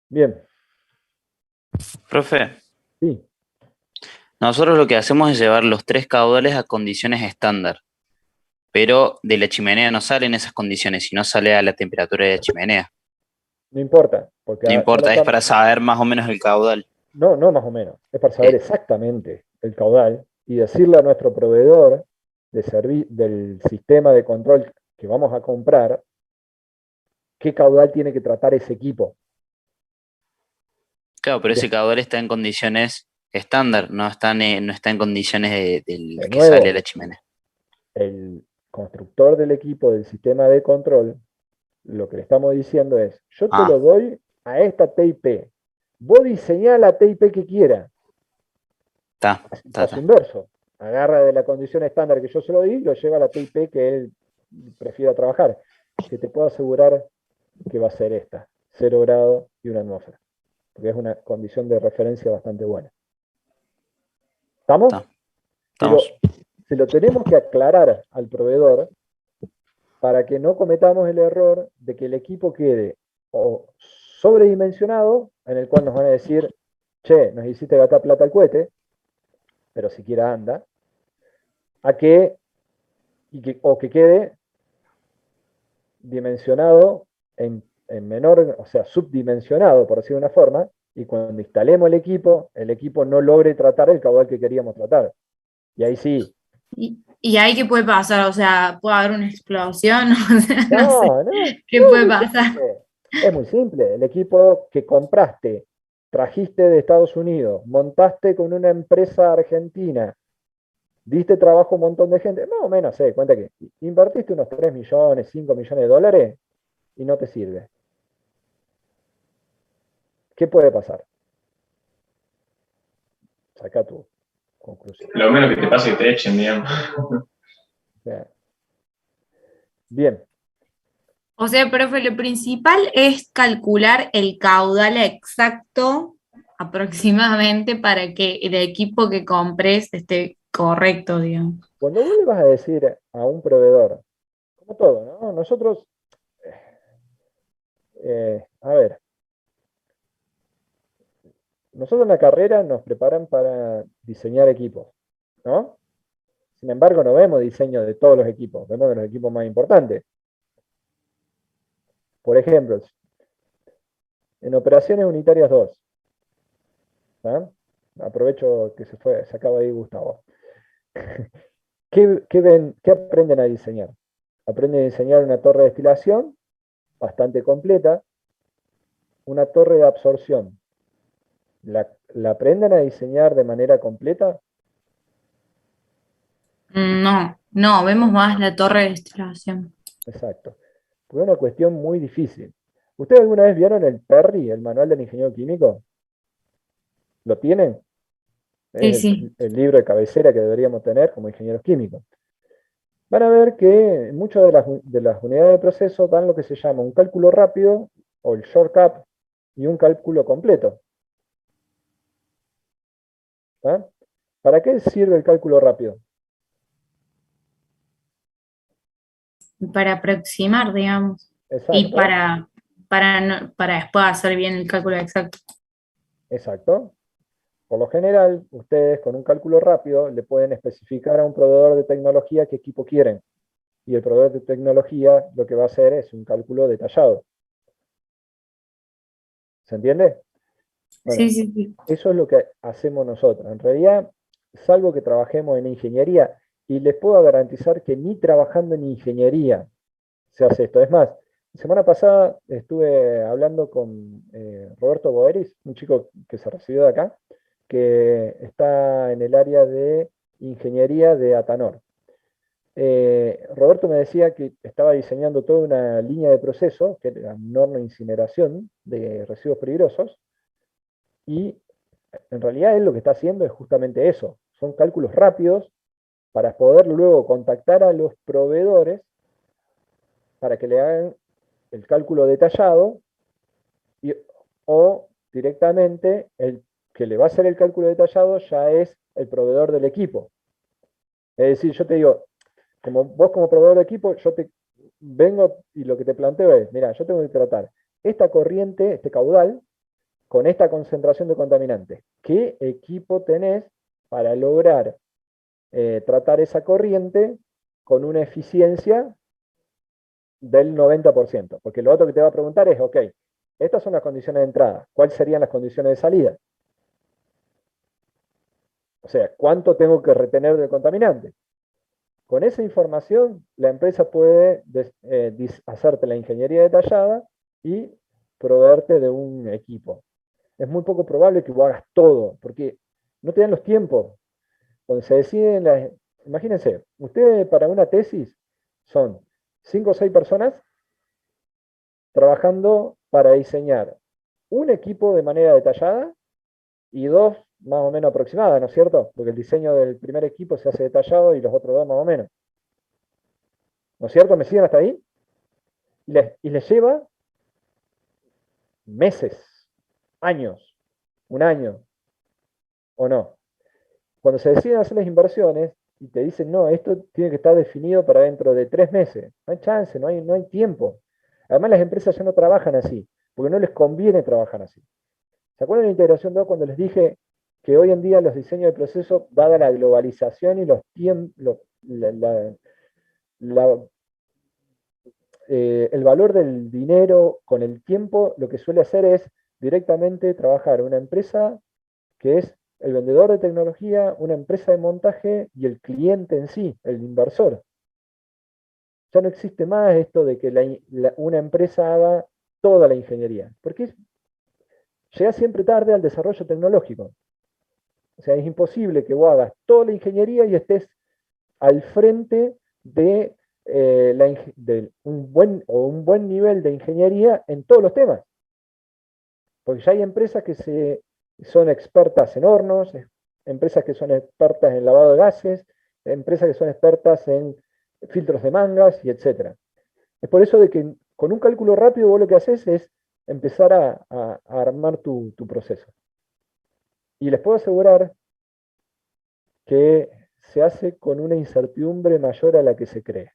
Bien, Profe, sí, nosotros lo que hacemos es llevar los 3 caudales a condiciones estándar, pero de la chimenea no salen esas condiciones, sino sale a la temperatura de la chimenea. no importa, porque No ya lo importa, es estamos. para saber más o menos el caudal. No, no más o menos, es para saber exactamente el caudal y decirle a nuestro proveedor del sistema de control que vamos a comprar qué caudal tiene que tratar ese equipo. Claro, pero De, ese caudal está en condiciones estándar, no está en condiciones del de que sale de nuevo, la chimenea. el constructor del equipo del sistema de control, lo que le estamos diciendo es, yo te lo doy a esta TIP. Vos diseñá la TIP que quieras. Paso inverso. Agarra de la condición estándar que yo se lo di y lo lleva a la TIP que él prefiera trabajar. Que te puedo asegurar que va a ser esta, 0 grados y una atmósfera. Porque es una condición de referencia bastante buena. ¿Estamos? Pero se lo tenemos que aclarar al proveedor para que no cometamos el error de que el equipo quede o sobredimensionado, en el cual nos van a decir, che, nos hiciste gastar plata al cohete, pero siquiera anda, o que quede dimensionado en menor, o sea, subdimensionado, por decirlo de una forma, y cuando instalemos el equipo no logre tratar el caudal que queríamos tratar. Y ahí sí. ¿Y ahí qué puede pasar? O sea, ¿puede haber una explosión? O sea, no sé. ¿Qué no, puede pasar? Es muy simple. El equipo que compraste, trajiste de Estados Unidos, montaste con una empresa argentina, diste trabajo a un montón de gente, más o menos, cuenta que invertiste unos 3 millones, 5 millones de dólares y no te sirve. ¿Qué puede pasar? Saca tu conclusión. Lo menos que te pase es que te echen, digamos. Bien. O sea, profe, lo principal es calcular el caudal exacto aproximadamente para que el equipo que compres esté correcto, digamos. Cuando vos le vas a decir a un proveedor, no todo, ¿no? Nosotros, a ver, nosotros en la carrera nos preparan para diseñar equipos, ¿no? Sin embargo, no vemos diseño de todos los equipos, vemos de los equipos más importantes. Por ejemplo, en operaciones unitarias 2, ¿tá? Aprovecho que se acaba de ir Gustavo. ¿Qué aprenden a diseñar? Aprenden a diseñar una torre de destilación bastante completa, una torre de absorción. ¿La aprenden a diseñar de manera completa? No, vemos más la torre de destilación. Exacto. Porque es una cuestión muy difícil. ¿Ustedes alguna vez vieron el PERRI, el manual del ingeniero químico? ¿Lo tienen? Sí, Es sí. el libro de cabecera que deberíamos tener como ingenieros químicos. Van a ver que muchas de las unidades de proceso dan lo que se llama un cálculo rápido, o el shortcut, y un cálculo completo. ¿Tá? ¿Para qué sirve el cálculo rápido? Para aproximar, digamos. Y Exacto, para después hacer bien el cálculo exacto. exacto. Por lo general, ustedes con un cálculo rápido le pueden especificar a un proveedor de tecnología qué equipo quieren. Y el proveedor de tecnología lo que va a hacer es un cálculo detallado. ¿Se entiende? Bueno, Sí, sí, sí. eso es lo que hacemos nosotros. En realidad, salvo que trabajemos en ingeniería, y les puedo garantizar que ni trabajando en ingeniería se hace esto. Es más, la semana pasada estuve hablando con Roberto Boeris, un chico que se recibió de acá, que está en el área de ingeniería de Atanor. Roberto me decía que estaba diseñando toda una línea de proceso, que era un horno de incineración de residuos peligrosos, y en realidad él lo que está haciendo es justamente eso, son cálculos rápidos para poder luego contactar a los proveedores para que le hagan el cálculo detallado y, o directamente el que le va a hacer el cálculo detallado ya es el proveedor del equipo. Es decir, yo te digo, como vos como proveedor de equipo, yo te vengo y lo que te planteo es, mira, yo tengo que tratar esta corriente, este caudal, con esta concentración de contaminantes. ¿Qué equipo tenés para lograr tratar esa corriente con una eficiencia del 90%? Porque lo otro que te va a preguntar es, ok, estas son las condiciones de entrada, ¿cuáles serían las condiciones de salida? O sea, ¿cuánto tengo que retener del contaminante? Con esa información, la empresa puede hacerte la ingeniería detallada y proveerte de un equipo. Es muy poco probable que vos hagas todo, porque no te dan los tiempos. Cuando se deciden las... Imagínense, ustedes para una tesis son 5 o 6 personas trabajando para diseñar un equipo de manera detallada y 2 más o menos aproximadas, ¿no es cierto? Porque el diseño del primer equipo se hace detallado y los otros 2 más o menos. ¿No es cierto? ¿Me siguen hasta ahí? Y les lleva meses, años, un año, ¿o no? Cuando se deciden hacer las inversiones y te dicen, no, esto tiene que estar definido para dentro de 3 meses, no hay chance, no hay tiempo. Además las empresas ya no trabajan así, porque no les conviene trabajar así. ¿Se acuerdan de la integración 2 cuando les dije que hoy en día los diseños de proceso, dada la globalización y los tiempos, el valor del dinero con el tiempo, lo que suele hacer es directamente trabajar una empresa que es el vendedor de tecnología, una empresa de montaje y el cliente en sí, el inversor? Ya no existe más esto de que una empresa haga toda la ingeniería, porque llega siempre tarde al desarrollo tecnológico. O sea, es imposible que vos hagas toda la ingeniería y estés al frente de, un buen nivel de ingeniería en todos los temas. Porque ya hay empresas que son expertas en hornos, empresas que son expertas en lavado de gases, empresas que son expertas en filtros de mangas y etcétera. Es por eso de que con un cálculo rápido vos lo que haces es empezar a armar tu proceso. Y les puedo asegurar que se hace con una incertidumbre mayor a la que se cree.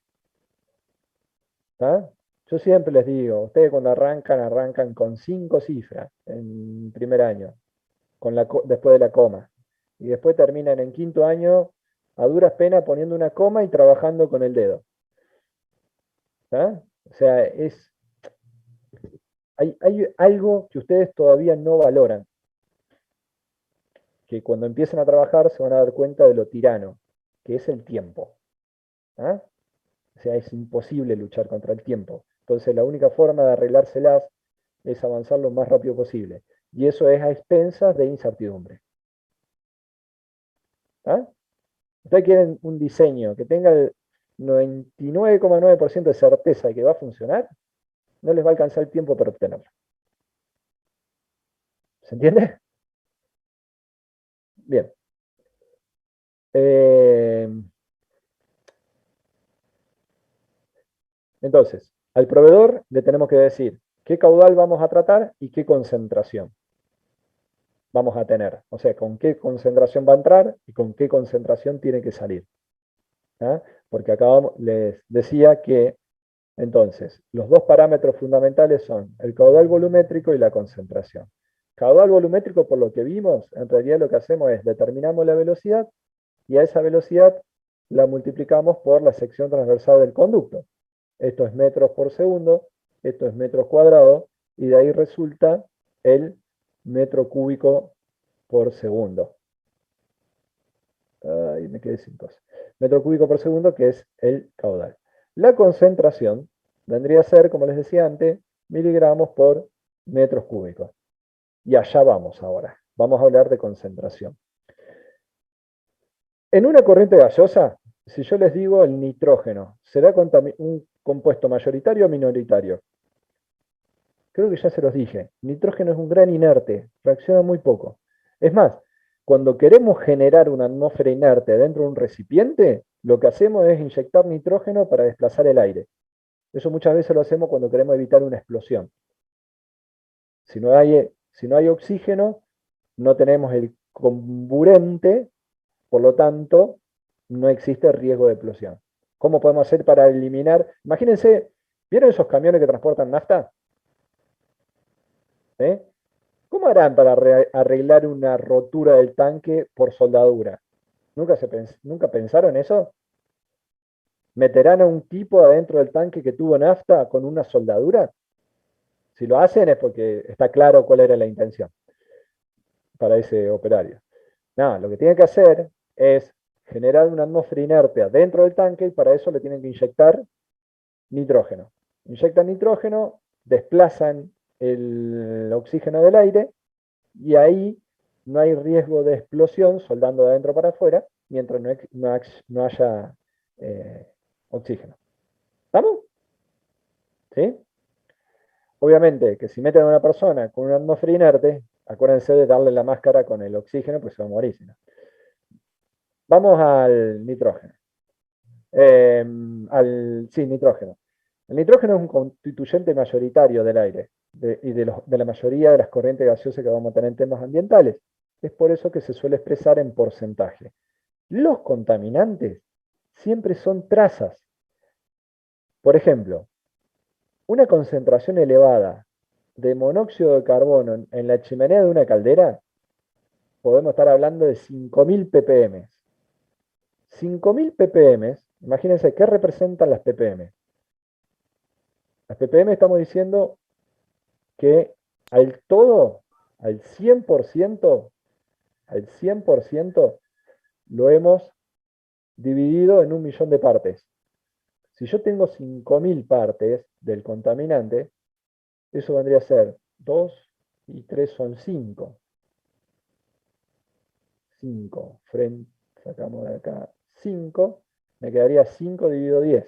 ¿Tá? Yo siempre les digo, ustedes cuando arrancan con 5 cifras en primer año, después de la coma. Y después terminan en quinto año a duras penas poniendo una coma y trabajando con el dedo. ¿Tá? O sea, hay algo que ustedes todavía no valoran, que cuando empiecen a trabajar se van a dar cuenta de lo tirano, que es el tiempo. ¿Ah? O sea, es imposible luchar contra el tiempo. Entonces, la única forma de arreglárselas es avanzar lo más rápido posible. Y eso es a expensas de incertidumbre. ¿Ah? Ustedes quieren un diseño que tenga el 99,9% de certeza de que va a funcionar, no les va a alcanzar el tiempo para obtenerlo. ¿Se entiende? Bien. Entonces, al proveedor le tenemos que decir qué caudal vamos a tratar y qué concentración vamos a tener. O sea, con qué concentración va a entrar y con qué concentración tiene que salir. ¿Ah? Porque acá les decía que, entonces, los dos parámetros fundamentales son el caudal volumétrico y la concentración. Caudal volumétrico, por lo que vimos, en realidad lo que hacemos es determinamos la velocidad y a esa velocidad la multiplicamos por la sección transversal del conducto. Esto es metros por segundo, esto es metros cuadrados, y de ahí resulta el metro cúbico por segundo. Ahí me quedé sin cosas. Metro cúbico por segundo, que es el caudal. La concentración vendría a ser, como les decía antes, miligramos por metros cúbicos. Y allá vamos ahora. Vamos a hablar de concentración. En una corriente gaseosa, si yo les digo el nitrógeno, ¿será un compuesto mayoritario o minoritario? Creo que ya se los dije. Nitrógeno es un gran inerte, reacciona muy poco. Es más, cuando queremos generar una atmósfera inerte dentro de un recipiente, lo que hacemos es inyectar nitrógeno para desplazar el aire. Eso muchas veces lo hacemos cuando queremos evitar una explosión. Si no hay oxígeno, no tenemos el comburente, por lo tanto, no existe riesgo de explosión. ¿Cómo podemos hacer para eliminar? Imagínense, ¿vieron esos camiones que transportan nafta? ¿Eh? ¿Cómo harán para arreglar una rotura del tanque por soldadura? ¿Nunca pensaron eso? ¿Meterán a un tipo adentro del tanque que tuvo nafta con una soldadura? Si lo hacen es porque está claro cuál era la intención para ese operario. No, lo que tienen que hacer es generar una atmósfera inerte adentro del tanque y para eso le tienen que inyectar nitrógeno. Inyectan nitrógeno, desplazan el oxígeno del aire y ahí no hay riesgo de explosión soldando de adentro para afuera mientras no haya oxígeno. ¿Estamos? ¿Sí? Obviamente que si meten a una persona con una atmósfera inerte, acuérdense de darle la máscara con el oxígeno, pues se va a morir. ¿No? Vamos al nitrógeno. Sí, nitrógeno. El nitrógeno es un constituyente mayoritario del aire y de la mayoría de las corrientes gaseosas que vamos a tener en temas ambientales. Es por eso que se suele expresar en porcentaje. Los contaminantes siempre son trazas. Por ejemplo, una concentración elevada de monóxido de carbono en la chimenea de una caldera, podemos estar hablando de 5.000 ppm. 5.000 ppm, imagínense, ¿qué representan las ppm? Las ppm estamos diciendo que al todo, al 100%, lo hemos dividido en 1.000.000 de partes. Si yo tengo 5.000 partes del contaminante, eso vendría a ser 2 y 3 son 5. 5, sacamos de acá 5, me quedaría 5 dividido 10.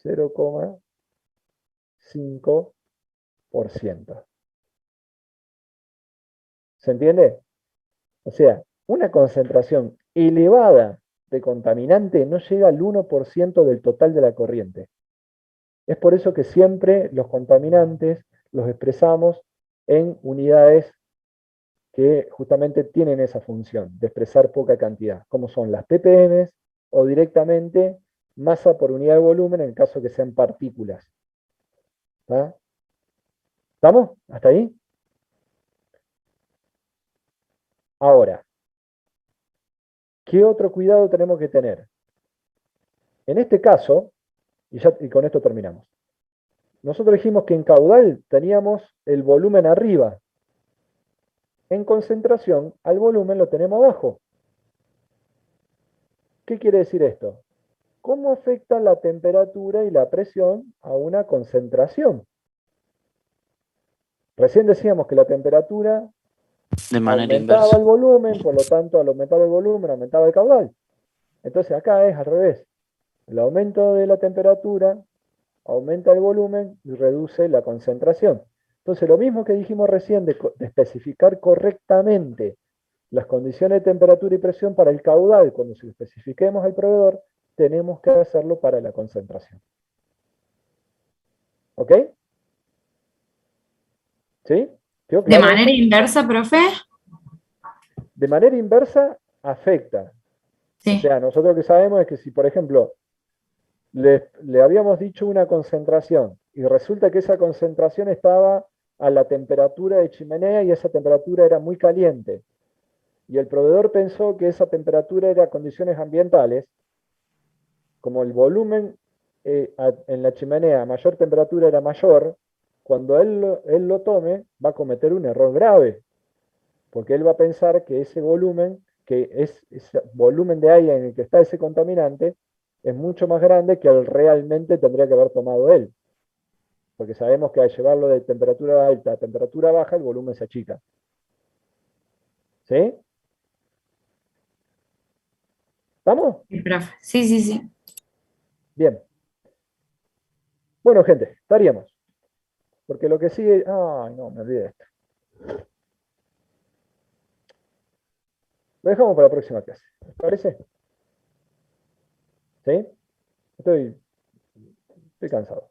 0,5%. ¿Se entiende? O sea, una concentración elevada de contaminante no llega al 1% del total de la corriente. Es por eso que siempre los contaminantes los expresamos en unidades que justamente tienen esa función de expresar poca cantidad, como son las ppm o directamente masa por unidad de volumen en caso que sean partículas. ¿Está? ¿Estamos? ¿Hasta ahí? Ahora, ¿qué otro cuidado tenemos que tener? En este caso, y con esto terminamos, nosotros dijimos que en caudal teníamos el volumen arriba. En concentración, al volumen lo tenemos abajo. ¿Qué quiere decir esto? ¿Cómo afecta la temperatura y la presión a una concentración? Recién decíamos que la temperatura De manera aumentaba inversa. el volumen, por lo tanto, al aumentar el volumen, aumentaba el caudal. Entonces acá es al revés. El aumento de la temperatura aumenta el volumen y reduce la concentración. Entonces, lo mismo que dijimos recién de especificar correctamente las condiciones de temperatura y presión para el caudal, cuando se lo especifiquemos al proveedor, tenemos que hacerlo para la concentración. ¿Ok? ¿Sí? ¿Quedó ¿De claro? manera inversa, profe? De manera inversa, afecta. O Sí. sea, nosotros lo que sabemos es que si, por ejemplo, le habíamos dicho una concentración y resulta que esa concentración estaba a la temperatura de chimenea y esa temperatura era muy caliente, y el proveedor pensó que esa temperatura era condiciones ambientales, como el volumen en la chimenea a mayor temperatura era mayor, cuando él lo tome va a cometer un error grave, porque él va a pensar que ese volumen, que es ese volumen de aire en el que está ese contaminante, es mucho más grande que el realmente tendría que haber tomado él. Porque sabemos que al llevarlo de temperatura alta a temperatura baja, el volumen se achica. ¿Sí? ¿Estamos? Sí, profe. Sí, sí, sí. Bien. Bueno, gente, estaríamos. Porque lo que sigue... Ay, no, me olvidé de esto. Lo dejamos para la próxima clase. ¿Les parece? ¿Sí? Estoy cansado.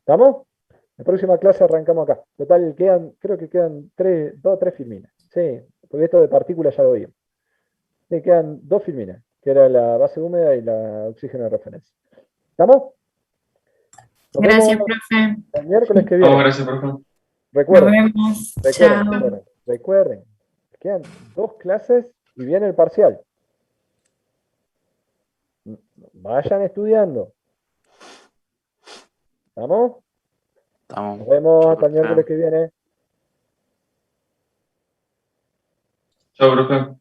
¿Estamos? La próxima clase arrancamos acá. Total, creo que quedan 2 o 3 filminas. Sí, porque esto de partículas ya lo vimos. Sí, quedan 2 filminas, que era la base húmeda y la oxígeno de referencia. ¿Estamos? Nos vemos Gracias, profe. el miércoles que Vamos, viene. gracias, profe. Nos Recuerden, vemos. recuerden, Chao. recuerden, recuerden. Quedan 2 clases y viene el parcial. Vayan estudiando. ¿Estamos? Estamos. Nos vemos Chau, hasta el profe. miércoles que viene. Chao, profe.